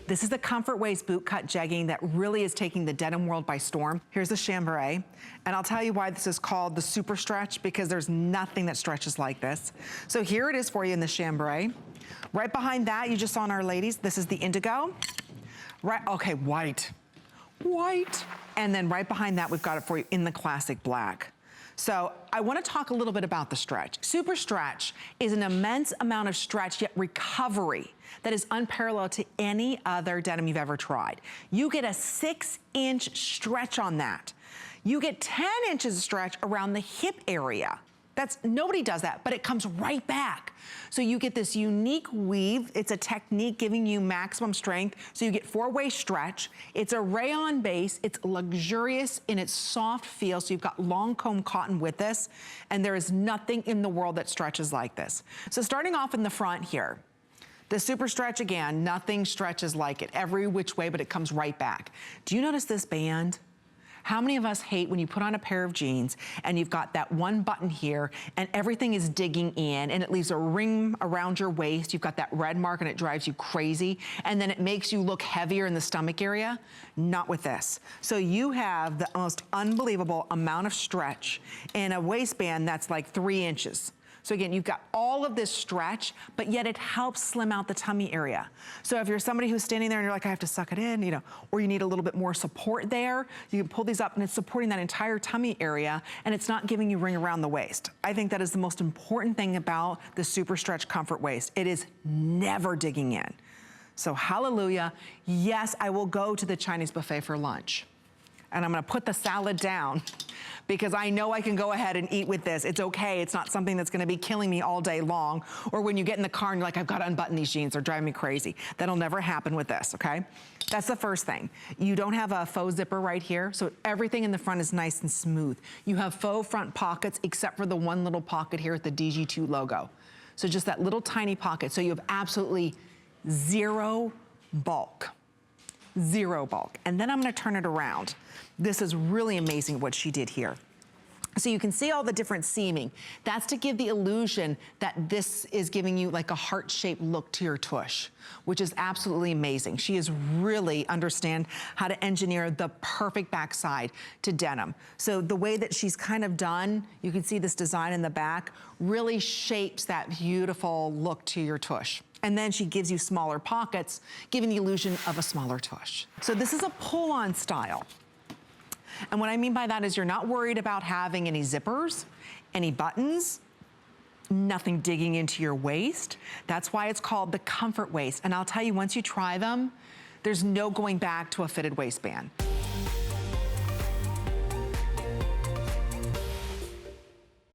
This is the Comfort Waist boot cut jegging that really is taking the denim world by storm. Here's the chambray, and I'll tell you why this is called the super stretch, because there's nothing that stretches like this. So here it is for you in the chambray. Right behind that, you just saw in our ladies, this is the indigo. Right, okay, white. And then right behind that, we've got it for you in the classic black. So I want to talk a little bit about the stretch. Super stretch is an immense amount of stretch, yet recovery that is unparalleled to any other denim you've ever tried. You get a 6-inch stretch on that. You get 10 inches of stretch around the hip area. Nobody does that, but it comes right back. So you get this unique weave. It's a technique giving you maximum strength. So you get 4-way stretch. It's a rayon base. It's luxurious in its soft feel. So you've got long comb cotton with this, and there is nothing in the world that stretches like this. So starting off in the front here, the super stretch, again, nothing stretches like it every which way, but it comes right back. Do you notice this band? How many of us hate when you put on a pair of jeans and you've got that one button here and everything is digging in and it leaves a ring around your waist, you've got that red mark and it drives you crazy, and then it makes you look heavier in the stomach area? Not with this. So you have the most unbelievable amount of stretch in a waistband that's like 3 inches. So again, you've got all of this stretch, but yet it helps slim out the tummy area. So if you're somebody who's standing there and you're like, I have to suck it in, you know, or you need a little bit more support there, you can pull these up and it's supporting that entire tummy area and it's not giving you ring around the waist. I think that is the most important thing about the Super Stretch Comfort Waist. It is never digging in. So hallelujah. Yes, I will go to the Chinese buffet for lunch. And I'm gonna put the salad down because I know I can go ahead and eat with this. It's okay, it's not something that's gonna be killing me all day long. Or when you get in the car and you're like, I've gotta unbutton these jeans, they're driving me crazy. That'll never happen with this, okay? That's the first thing. You don't have a faux zipper right here, so everything in the front is nice and smooth. You have faux front pockets except for the one little pocket here at the DG2 logo. So just that little tiny pocket, so you have absolutely zero bulk. Zero bulk. And then I'm gonna turn it around. This is really amazing what she did here. So you can see all the different seaming. That's to give the illusion that this is giving you like a heart-shaped look to your tush, which is absolutely amazing. She is really understand how to engineer the perfect backside to denim. So the way that she's kind of done, you can see this design in the back, really shapes that beautiful look to your tush. And then she gives you smaller pockets, giving the illusion of a smaller tush. So this is a pull-on style. And what I mean by that is you're not worried about having any zippers, any buttons, nothing digging into your waist. That's why it's called the Comfort Waist. And I'll tell you, once you try them, there's no going back to a fitted waistband.